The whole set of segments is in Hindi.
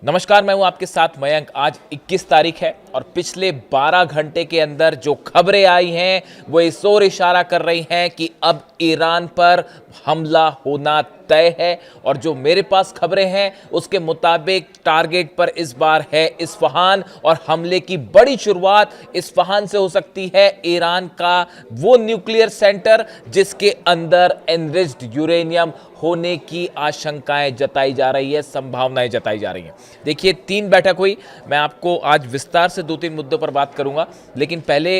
नमस्कार, मैं हूं आपके साथ मयंक। आज 21 तारीख है और पिछले 12 घंटे के अंदर जो खबरें आई हैं वो इस ओर इशारा कर रही हैं कि अब ईरान पर हमला होना तय है। और जो मेरे पास खबरें हैं उसके मुताबिक टारगेट पर इस बार है इस्फहान और हमले की बड़ी शुरुआत इस्फहान से हो सकती है। ईरान का वो न्यूक्लियर सेंटर जिसके अंदर एनरिच्ड यूरेनियम होने की आशंकाएं जताई जा रही है, संभावनाएं जताई जा रही हैं। देखिए, 3 बैठक हुई। मैं आपको आज विस्तार से 2-3 मुद्दों पर बात करूंगा, लेकिन पहले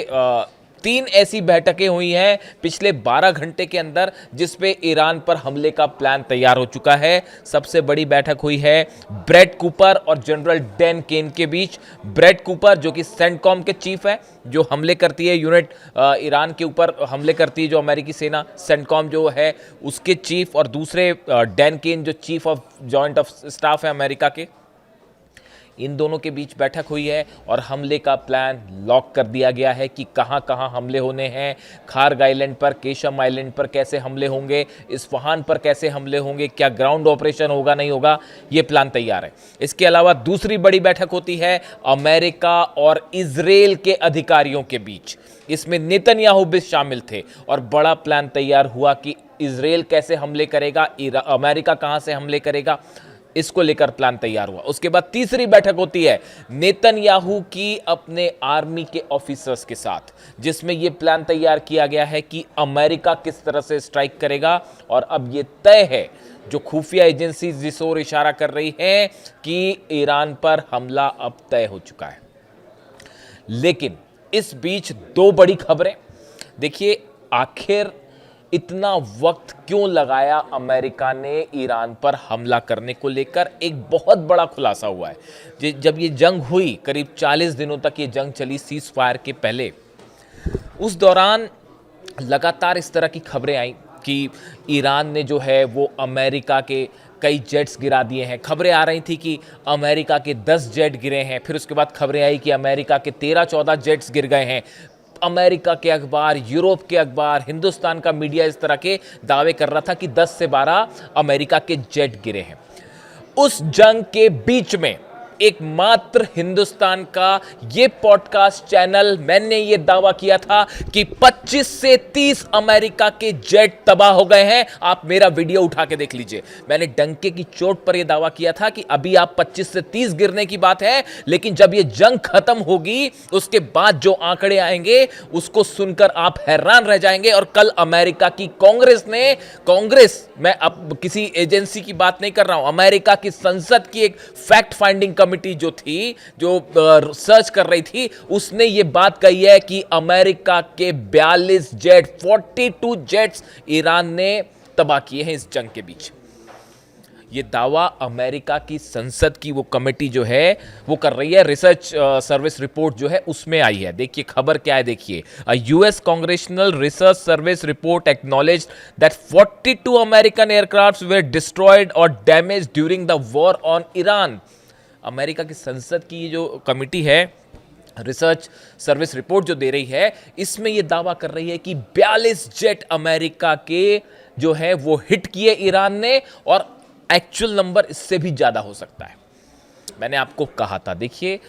3 ऐसी बैठकें हुई हैं पिछले 12 घंटे के अंदर जिसपे ईरान पर हमले का प्लान तैयार हो चुका है। सबसे बड़ी बैठक हुई है ब्रैड कूपर और जनरल डैन केन के बीच। ब्रैड कूपर जो कि सेंटकॉम के चीफ है, जो हमले करती है यूनिट ईरान के ऊपर हमले करती है जो अमेरिकी सेना, सेंटकॉम जो है उसके चीफ, और दूसरे डैन केन जो chief of joint of staff है अमेरिका के। इन दोनों के बीच बैठक हुई है और हमले का प्लान लॉक कर दिया गया है कि कहां कहां हमले होने हैं। खार्ग आइलैंड पर, केशम आइलैंड पर कैसे हमले होंगे, इस्फहान पर कैसे हमले होंगे, क्या ग्राउंड ऑपरेशन होगा नहीं होगा, यह प्लान तैयार है। इसके अलावा दूसरी बड़ी बैठक होती है अमेरिका और इजराइल के अधिकारियों के बीच। इसमें नेतन्याहू भी शामिल थे और बड़ा प्लान तैयार हुआ कि इजराइल कैसे हमले करेगा, अमेरिका कहां से हमले करेगा, इसको लेकर प्लान तैयार हुआ। उसके बाद तीसरी बैठक होती है नेतन्याहू की अपने आर्मी के ऑफिसर्स के साथ, जिसमें यह प्लान तैयार किया गया है कि अमेरिका किस तरह से स्ट्राइक करेगा। और अब यह तय है, जो खुफिया एजेंसी जिस ओर इशारा कर रही हैं कि ईरान पर हमला अब तय हो चुका है। लेकिन इस बीच 2 बड़ी खबरें। देखिए, आखिर इतना वक्त क्यों लगाया अमेरिका ने ईरान पर हमला करने को लेकर, एक बहुत बड़ा खुलासा हुआ है। जब ये जंग हुई, करीब 40 दिनों तक ये जंग चली सीज फायर के पहले, उस दौरान लगातार इस तरह की खबरें आई कि ईरान ने जो है वो अमेरिका के कई जेट्स गिरा दिए हैं। खबरें आ रही थी कि अमेरिका के 10 जेट गिरे हैं, फिर उसके बाद खबरें आई कि अमेरिका के 13-14 जेट्स गिर गए हैं। अमेरिका के अखबार, यूरोप के अखबार, हिंदुस्तान का मीडिया इस तरह के दावे कर रहा था कि 10 से 12 अमेरिका के जेट गिरे हैं। उस जंग के बीच में एकमात्र हिंदुस्तान का ये पॉडकास्ट चैनल, मैंने ये दावा किया था कि 25 से 30 अमेरिका के जेट तबाह हो गए हैं। आप मेरा वीडियो उठा के देख लीजिए। मैंने डंके की चोट पर यह दावा किया था कि अभी आप 25 से 30 गिरने की बात है, लेकिन जब यह जंग खत्म होगी उसके बाद जो आंकड़े आएंगे उसको सुनकर आप हैरान रह जाएंगे। और कल अमेरिका की कांग्रेस, मैं अब किसी एजेंसी की बात नहीं कर रहा हूं, अमेरिका की संसद की एक फैक्ट फाइंडिंग कमिटी जो थी, जो सर्च कर रही थी, उसने ये बात कही है कि अमेरिका के 42 जेट्स ईरान ने तबाह किए हैं इस जंग के बीच। ये दावा अमेरिका की संसद की वो कमेटी जो है वो कर रही है। रिसर्च सर्विस रिपोर्ट जो है उसमें आई है। देखिए खबर क्या है, देखिए, US congressional research service report acknowledged that 42 American aircrafts were destroyed और damaged during the war on Iran. America की संसद की जो कमिटी है, रिसर्च सर्विस रिपोर्ट जो दे रही है, इसमें यह दावा कर रही है कि 42 जेट अमेरिका के जो है वो हिट किए ईरान ने, और एक्चुअल नंबर इससे भी ज्यादा हो सकता है। मैंने आपको कहा था, देखिए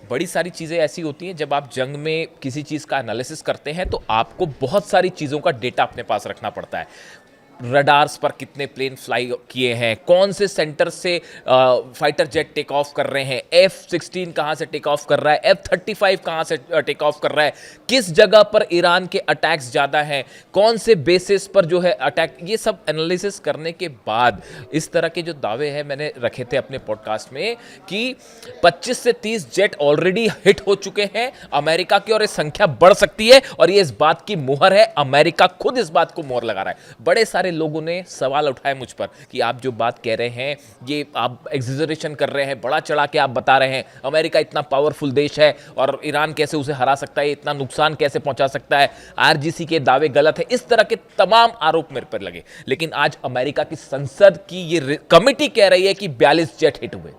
बड़ी सारी चीजें ऐसी होती हैं, जब आप जंग में किसी चीज का एनालिसिस करते हैं तो आपको बहुत सारी चीजों का डेटा अपने पास रखना पड़ता है। रडार्स पर कितने प्लेन फ्लाई किए हैं, कौन से सेंटर से फाइटर जेट टेक ऑफ कर रहे हैं, F-16 कहां से टेक ऑफ कर रहा है, F-35 कहां से टेक ऑफ कर रहा है, किस जगह पर ईरान के अटैक्स ज़्यादा हैं, कौन से बेसिस पर जो है अटैक, ये सब एनालिसिस करने के बाद इस तरह के जो दावे हैं मैंने रखे थे अपने पॉडकास्ट में कि 25 से 30 जेट ऑलरेडी हिट हो चुके हैं अमेरिका की, और ये संख्या बढ़ सकती है। और ये इस बात की मुहर है, अमेरिका खुद इस बात को मोहर लगा रहा है। बड़े सारे लोगों ने सवाल उठाए मुझ पर कि आप जो बात कह रहे हैं ये आप एग्जेजरेशन कर रहे हैं, बड़ा चढ़ा के आप बता रहे हैं, अमेरिका इतना पावरफुल देश है और ईरान कैसे उसे हरा सकता है, इतना नुकसान कैसे पहुंचा सकता है, आरजीसी के दावे गलत है, इस तरह के तमाम आरोप मेरे पर लगे। लेकिन आज अमेरिका की संसद की ये कमिटी कह रही है कि 42 जेट हिट हुए।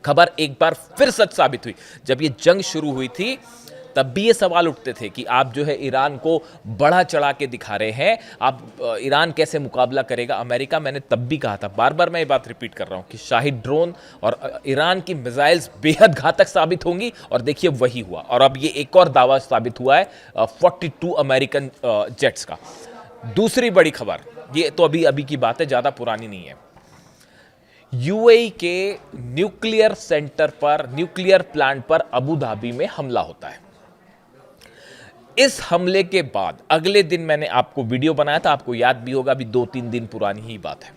खबर एक बार फिर सच साबित हुई। जब ये जंग शुरू हुई थी तब भी ये सवाल उठते थे कि आप जो है ईरान को बढ़ा चढ़ा के दिखा रहे हैं, आप ईरान कैसे मुकाबला करेगा अमेरिका। मैंने तब भी कहा था, बार बार मैं ये बात रिपीट कर रहा हूं कि शाहिद ड्रोन और ईरान की मिसाइल्स बेहद घातक साबित होंगी, और देखिए वही हुआ। और अब ये एक और दावा साबित हुआ है 42 अमेरिकन जेट्स का। दूसरी बड़ी खबर, ये तो अभी की बात है, ज्यादा पुरानी नहीं है। यूएई के न्यूक्लियर सेंटर पर, न्यूक्लियर प्लांट पर अबू धाबी में हमला होता है। इस हमले के बाद अगले दिन मैंने आपको वीडियो बनाया था, आपको याद भी होगा, अभी 2-3 दिन पुरानी ही बात है।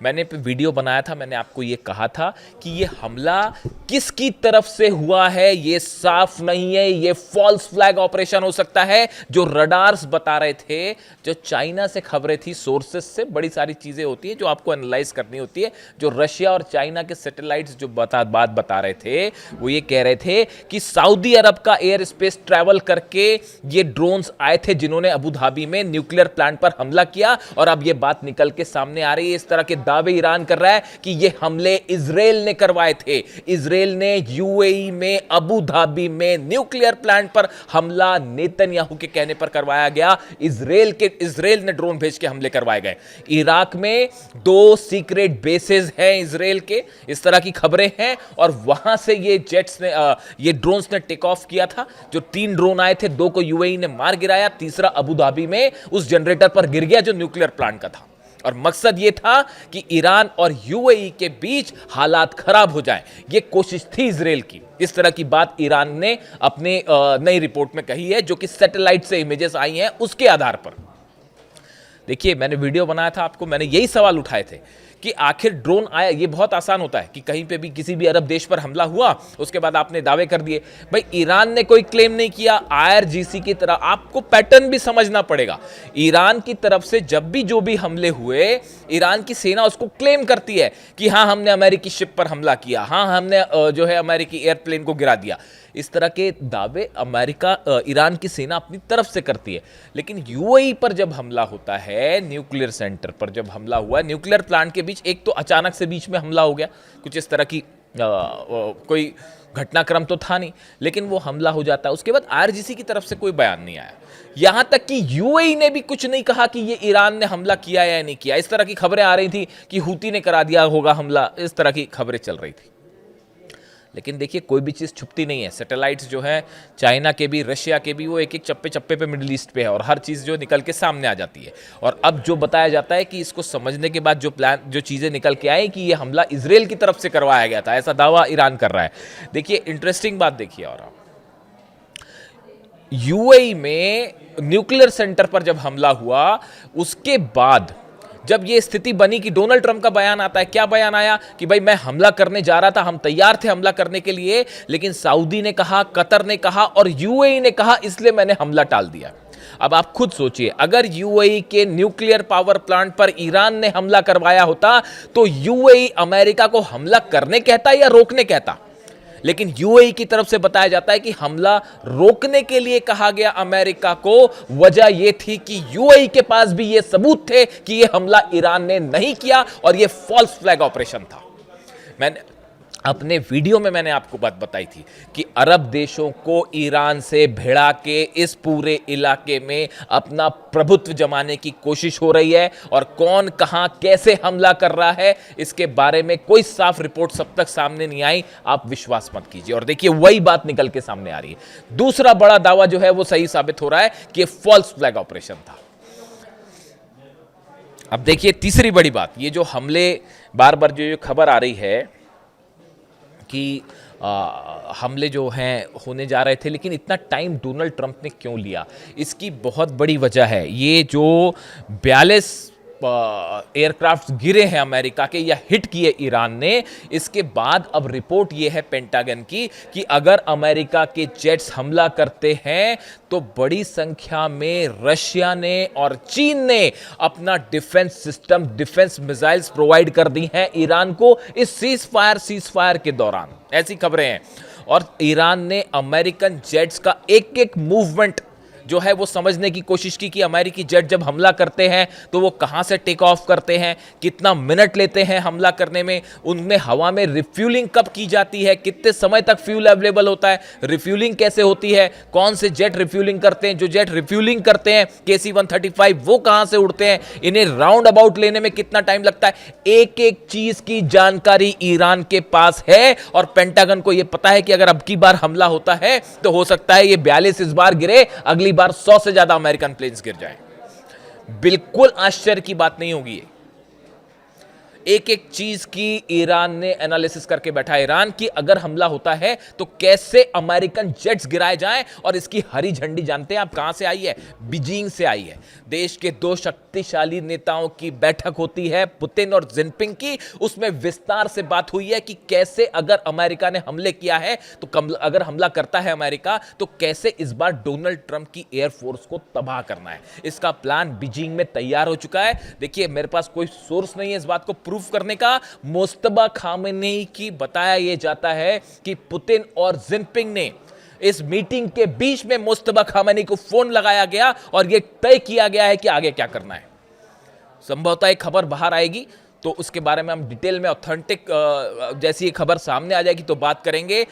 मैंने वीडियो बनाया था, मैंने आपको ये कहा था कि ये हमला किसकी तरफ से हुआ है ये साफ नहीं है, ये फॉल्स फ्लैग ऑपरेशन हो सकता है। जो रडार्स बता रहे थे, जो चाइना से खबरें थी, सोर्सेस से बड़ी सारी चीजें होती है जो आपको एनालाइज करनी होती है। जो रशिया और चाइना के सैटेलाइट्स जो बात बता रहे थे, वो ये कह रहे थे कि सऊदी अरब का एयर स्पेस ट्रैवल करके ये ड्रोन्स आए थे जिन्होंने अबू धाबी में न्यूक्लियर प्लांट पर हमला किया। और अब ये बात निकल के सामने आ रही है, इस तरह के दावे ईरान कर रहा है कि ये हमले इजराइल ने करवाए थे। इजराइल ने यूएई में अबू धाबी में न्यूक्लियर प्लांट पर हमला नेतन्याहू के कहने पर करवाया गया। इजराइल ने ड्रोन भेज के हमले करवाए गए। इराक में 2 सीक्रेट बेसेस हैं इजराइल के, इस तरह की खबरें हैं। और वहां से ये जेट्स ने, ये ड्रोन्स ने टेक ऑफ किया था। जो 3 ड्रोन आए थे, 2 को यूएई ने मार गिराया, तीसरा अबू धाबी में उस जनरेटर पर गिर गया जो न्यूक्लियर प्लांट का था। और मकसद यह था कि ईरान और यूएई के बीच हालात खराब हो जाएं। यह कोशिश थी इजराइल की। इस तरह की बात ईरान ने अपने नई रिपोर्ट में कही है, जो कि सैटेलाइट से इमेजेस आई हैं उसके आधार पर। देखिए, मैंने वीडियो बनाया था, आपको मैंने यही सवाल उठाए थे कि आखिर ड्रोन आया। ये बहुत आसान होता है कि कहीं पे भी किसी भी अरब देश पर हमला हुआ, उसके बाद आपने दावे कर दिए। भाई, ईरान ने कोई क्लेम नहीं किया, आईआरजीसी की तरह आपको पैटर्न भी समझना पड़ेगा। ईरान की तरफ से जब भी जो भी हमले हुए, ईरान की सेना उसको क्लेम करती है कि हाँ, हमने अमेरिकी शिप पर हमला किया, हाँ, हमने जो है अमेरिकी एयरप्लेन को गिरा दिया। इस तरह के दावे ईरान की सेना अपनी तरफ से करती है। लेकिन यूएई पर जब हमला होता है, न्यूक्लियर सेंटर पर जब हमला हुआ, न्यूक्लियर प्लांट के बीच, एक तो अचानक से बीच में हमला हो गया, कुछ इस तरह की कोई घटनाक्रम तो था नहीं, लेकिन वो हमला हो जाता है। उसके बाद आईआरजीसी की तरफ से कोई बयान नहीं आया। यहां तक कि यूएई ने भी कुछ नहीं कहा कि ये ईरान ने हमला किया या नहीं किया। इस तरह की खबरें आ रही थी कि हूती ने करा दिया होगा हमला, इस तरह की खबरें चल रही थी। लेकिन देखिए, कोई भी चीज़ छुपती नहीं है। सैटेलाइट्स जो है चाइना के भी, रशिया के भी, वो एक एक चप्पे चप्पे पे मिडिल ईस्ट पे है, और हर चीज़ जो निकल के सामने आ जाती है। और अब जो बताया जाता है कि इसको समझने के बाद जो चीज़ें निकल के आई कि ये हमला इजराइल की तरफ से करवाया गया था, ऐसा दावा ईरान कर रहा है। देखिए, इंटरेस्टिंग बात देखिए। और यूएई में न्यूक्लियर सेंटर पर जब हमला हुआ, उसके बाद जब ये स्थिति बनी कि डोनाल्ड ट्रंप का बयान आता है, क्या बयान आया कि भाई मैं हमला करने जा रहा था, हम तैयार थे हमला करने के लिए, लेकिन सऊदी ने कहा, कतर ने कहा और यूएई ने कहा, इसलिए मैंने हमला टाल दिया। अब आप खुद सोचिए, अगर यूएई के न्यूक्लियर पावर प्लांट पर ईरान ने हमला करवाया होता, तो यूएई अमेरिका को हमला करने कहता या रोकने कहता? लेकिन यूएई की तरफ से बताया जाता है कि हमला रोकने के लिए कहा गया अमेरिका को। वजह यह थी कि यूएई के पास भी यह सबूत थे कि यह हमला ईरान ने नहीं किया और यह फॉल्स फ्लैग ऑपरेशन था। मैंने अपने वीडियो में मैंने आपको बात बताई थी कि अरब देशों को ईरान से भिड़ा के इस पूरे इलाके में अपना प्रभुत्व जमाने की कोशिश हो रही है, और कौन कहां कैसे हमला कर रहा है इसके बारे में कोई साफ रिपोर्ट सब तक सामने नहीं आई। आप विश्वास मत कीजिए। और देखिए, वही बात निकल के सामने आ रही है। दूसरा बड़ा दावा जो है वो सही साबित हो रहा है कि यह फॉल्स फ्लैग ऑपरेशन था। अब देखिए, तीसरी बड़ी बात, ये जो हमले बार बार जो खबर आ रही है कि हमले जो हैं होने जा रहे थे, लेकिन इतना टाइम डोनाल्ड ट्रंप ने क्यों लिया? इसकी बहुत बड़ी वजह है, ये जो 42 एयरक्राफ्ट गिरे हैं अमेरिका के या हिट किए ईरान ने, इसके बाद अब रिपोर्ट ये है पेंटागन की कि अगर अमेरिका के जेट्स हमला करते हैं तो बड़ी संख्या में रशिया ने और चीन ने अपना defence system, defence missiles provide कर दी हैं ईरान को इस सीज फायर के दौरान। ऐसी खबरें हैं। और ईरान ने अमेरिकन जेट्स का एक एक मूवमेंट जो है वो समझने की कोशिश की कि अमेरिकी जेट जब हमला करते हैं तो वो कहां से टेक ऑफ करते हैं, कितना मिनट लेते हैं हमला करने में, उनमें हवा में रिफ्यूलिंग कब की जाती है, कितने समय तक फ्यूल अवेलेबल होता है, रिफ्यूलिंग कैसे होती है, कौन से जेट रिफ्यूलिंग करते हैं, जो जेट रिफ्यूलिंग करते हैं KC-135 वो कहां से उड़ते हैं, इन्हें राउंड अबाउट लेने में कितना टाइम लगता है, एक एक चीज की जानकारी ईरान के पास है। और पेंटागन को यह पता है कि अगर अब की बार हमला होता है तो हो सकता है ये 42 इस बार गिरे, अगली बार 100 से ज्यादा अमेरिकन प्लेन्स गिर जाएं। बिल्कुल आश्चर्य की बात नहीं होगी ये। एक एक चीज की ईरान ने एनालिसिस करके बैठा है। ईरान की अगर हमला होता है तो कैसे अमेरिकन जेट्स गिराए जाएं, और इसकी हरी झंडी जानते हैं आप कहां से आई है? बीजिंग से आई है। देश के दो शक्तिशाली नेताओं की बैठक होती है, पुतिन और जिनपिंग की। उसमें विस्तार से बात हुई है कि कैसे अगर अमेरिका ने हमले किया है तो अगर हमला करता है अमेरिका तो कैसे इस बार डोनाल्ड ट्रंप की एयरफोर्स को तबाह करना है। इसका प्लान बीजिंग में तैयार हो चुका है। देखिए, मेरे पास कोई सोर्स नहीं है इस बात को प्रूफ करने का। मुस्तफा खामेनी की बताया यह जाता है कि पुतिन और जिनपिंग ने इस मीटिंग के बीच में मुस्तफा खामेनी को फोन लगाया गया और यह तय किया गया है कि आगे क्या करना है। संभवतः एक खबर बाहर आएगी तो उसके बारे में हम डिटेल में ऑथेंटिक जैसी खबर सामने आ जाएगी तो बात करेंगे।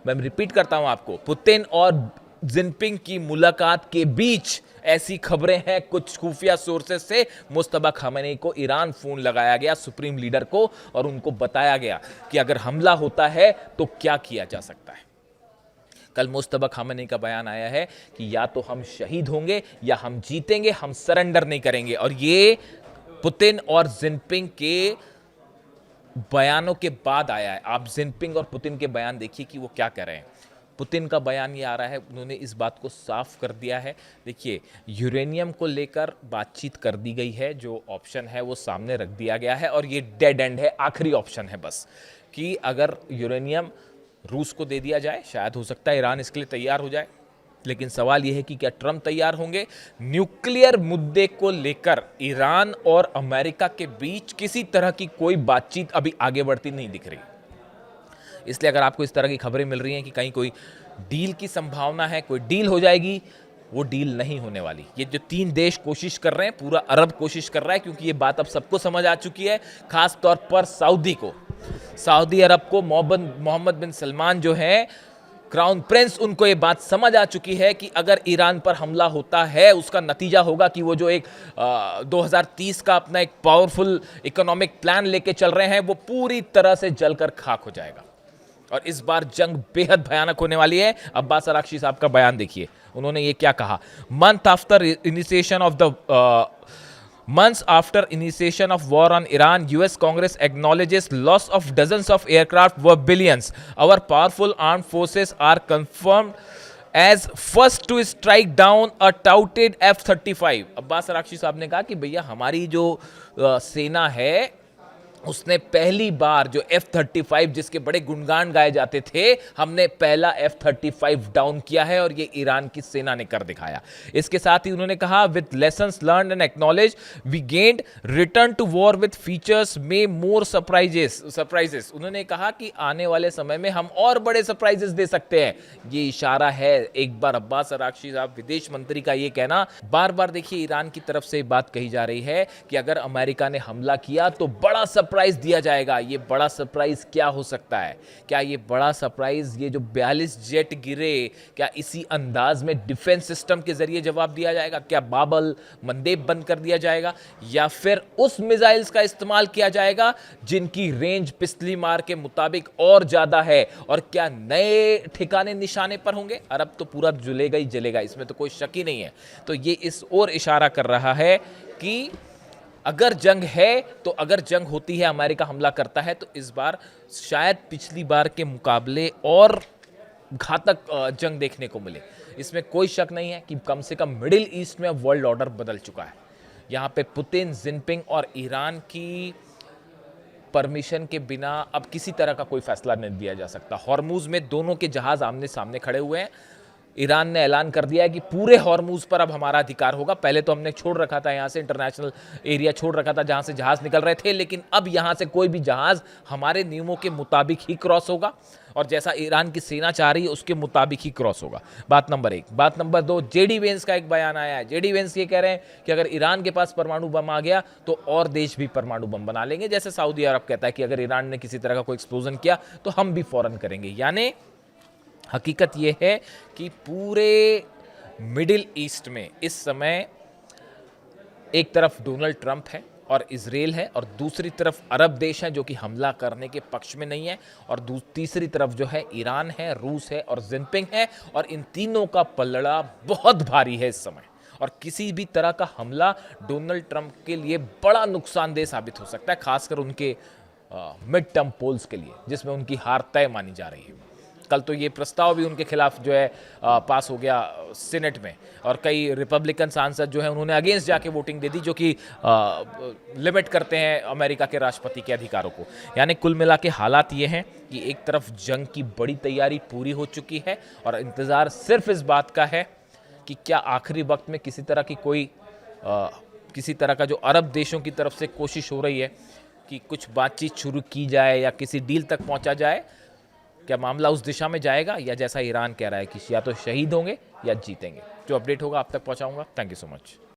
मैं रिपीट करता हूं आपको, पुतिन और जिनपिंग की मुलाकात के बीच ऐसी खबरें हैं कुछ खुफिया सोर्सेस से, मुस्तफा खामेनी को ईरान फोन लगाया गया, सुप्रीम लीडर को, और उनको बताया गया कि अगर हमला होता है तो क्या किया जा सकता है। कल मुस्तफा खामेनी का बयान आया है कि या तो हम शहीद होंगे या हम जीतेंगे, हम सरेंडर नहीं करेंगे। और ये पुतिन और जिनपिंग के बयानों के बाद आया है। आप जिनपिंग और पुतिन के बयान देखिए कि वो क्या कह रहे हैं। पुतिन का बयान ये आ रहा है, उन्होंने इस बात को साफ कर दिया है। देखिए, यूरेनियम को लेकर बातचीत कर दी गई है, जो ऑप्शन है वो सामने रख दिया गया है और ये डेड एंड है, आखिरी ऑप्शन है बस, कि अगर यूरेनियम रूस को दे दिया जाए, शायद हो सकता है ईरान इसके लिए तैयार हो जाए। लेकिन सवाल यह है कि क्या ट्रंप तैयार होंगे? न्यूक्लियर मुद्दे को लेकर ईरान और अमेरिका के बीच किसी तरह की कोई बातचीत अभी आगे बढ़ती नहीं दिख रही। इसलिए अगर आपको इस तरह की खबरें मिल रही हैं कि कहीं कोई डील की संभावना है, कोई डील हो जाएगी, वो डील नहीं होने वाली। ये जो तीन देश कोशिश कर रहे हैं, पूरा अरब कोशिश कर रहा है, क्योंकि ये बात अब सबको समझ आ चुकी है, खास तौर पर सऊदी अरब को मोहम्मद बिन सलमान जो है क्राउन प्रिंस, उनको ये बात समझ आ चुकी है कि अगर ईरान पर हमला होता है उसका नतीजा होगा कि वो जो एक 2030 का अपना एक पावरफुल इकोनॉमिक प्लान लेके चल रहे हैं वो पूरी तरह से जलकर खाक हो जाएगा। और इस बार जंग बेहद भयानक होने वाली है। अब्बास अराक्ची साहब का बयान देखिए, उन्होंने ये क्या कहा। Months after initiation of war on Iran, US Congress acknowledges loss of dozens of aircraft worth billions. Our powerful armed forces are confirmed as first to strike down a touted F-35. Abbas Araghchi साहब ने कहा कि भैया हमारी जो सेना है उसने पहली बार जो F-35 जिसके बड़े गुणगान गाए जाते थे, हमने पहला F-35 डाउन किया है और ये ईरान की सेना ने कर दिखाया। इसके साथ ही उन्होंने कहा, with lessons learned and acknowledge we gained return to war with features में मोर सरप्राइजेस। उन्होंने कहा कि आने वाले समय में हम और बड़े सरप्राइजेस दे सकते हैं। ये इशारा है एक बार अब्बास अराक्ची साहब विदेश मंत्री का ये कहना। बार बार देखिए ईरान की तरफ से बात कही जा रही है कि अगर अमेरिका ने हमला किया तो बड़ा सरप्राइज दिया जाएगा। ये बड़ा सरप्राइज क्या हो सकता है? क्या ये बड़ा सरप्राइज, ये जो 42 जेट गिरे, क्या इसी अंदाज में डिफेंस सिस्टम के जरिए जवाब दिया जाएगा? क्या बाबल मंदेब बंद कर दिया जाएगा, या फिर उस मिसाइल्स का इस्तेमाल किया जाएगा जिनकी रेंज पिछली मार के मुताबिक और ज्यादा है? और क्या नए ठिकाने निशाने पर होंगे? अरब तो पूरा जलेगा ही जलेगा, इसमें तो कोई शक ही नहीं है। तो ये इस ओर इशारा कर रहा है कि अगर जंग है तो अगर जंग होती है, अमेरिका हमला करता है तो इस बार शायद पिछली बार के मुकाबले और घातक जंग देखने को मिले। इसमें कोई शक नहीं है कि कम से कम मिडिल ईस्ट में वर्ल्ड ऑर्डर बदल चुका है। यहाँ पे पुतिन, जिनपिंग और ईरान की परमिशन के बिना अब किसी तरह का कोई फैसला नहीं दिया जा सकता। हॉर्मुज में दोनों के जहाज आमने सामने खड़े हुए हैं। ईरान ने ऐलान कर दिया है कि पूरे हॉर्मूज पर अब हमारा अधिकार होगा। पहले तो हमने छोड़ रखा था, यहाँ से इंटरनेशनल एरिया छोड़ रखा था जहाँ से जहाज निकल रहे थे, लेकिन अब यहाँ से कोई भी जहाज हमारे नियमों के मुताबिक ही क्रॉस होगा और जैसा ईरान की सेना चाह रही है उसके मुताबिक ही क्रॉस होगा। बात नंबर 1। बात नंबर 2, जेडी वेंस का एक बयान आया है। जेडी वेंस ये कह रहे हैं कि अगर ईरान के पास परमाणु बम आ गया तो और देश भी परमाणु बम बना लेंगे। जैसे सऊदी अरब कहता है कि अगर ईरान ने किसी तरह का कोई एक्सप्लोजन किया तो हम भी फौरन करेंगे। यानी हकीकत यह है कि पूरे मिडिल ईस्ट में इस समय एक तरफ डोनाल्ड ट्रंप है और इजराइल है और दूसरी तरफ अरब देश हैं जो कि हमला करने के पक्ष में नहीं है, और तीसरी तरफ जो है ईरान है, रूस है और जिनपिंग है। और इन तीनों का पलड़ा बहुत भारी है इस समय, और किसी भी तरह का हमला डोनाल्ड ट्रंप के लिए बड़ा नुकसानदेह साबित हो सकता है, खासकर उनके मिड टर्म पोल्स के लिए जिसमें उनकी हार तय मानी जा रही है। कल तो ये प्रस्ताव भी उनके खिलाफ जो है पास हो गया सीनेट में, और कई रिपब्लिकन सांसद जो है उन्होंने अगेंस्ट जाके वोटिंग दे दी, जो कि लिमिट करते हैं अमेरिका के राष्ट्रपति के अधिकारों को। यानी कुल मिला के हालात ये हैं कि एक तरफ जंग की बड़ी तैयारी पूरी हो चुकी है और इंतज़ार सिर्फ इस बात का है कि क्या आखिरी वक्त में किसी तरह का जो अरब देशों की तरफ से कोशिश हो रही है कि कुछ बातचीत शुरू की जाए या किसी डील तक पहुंचा जाए, क्या मामला उस दिशा में जाएगा, या जैसा ईरान कह रहा है कि या तो शहीद होंगे या जीतेंगे। जो अपडेट होगा आप तक पहुंचाऊंगा। Thank you so much.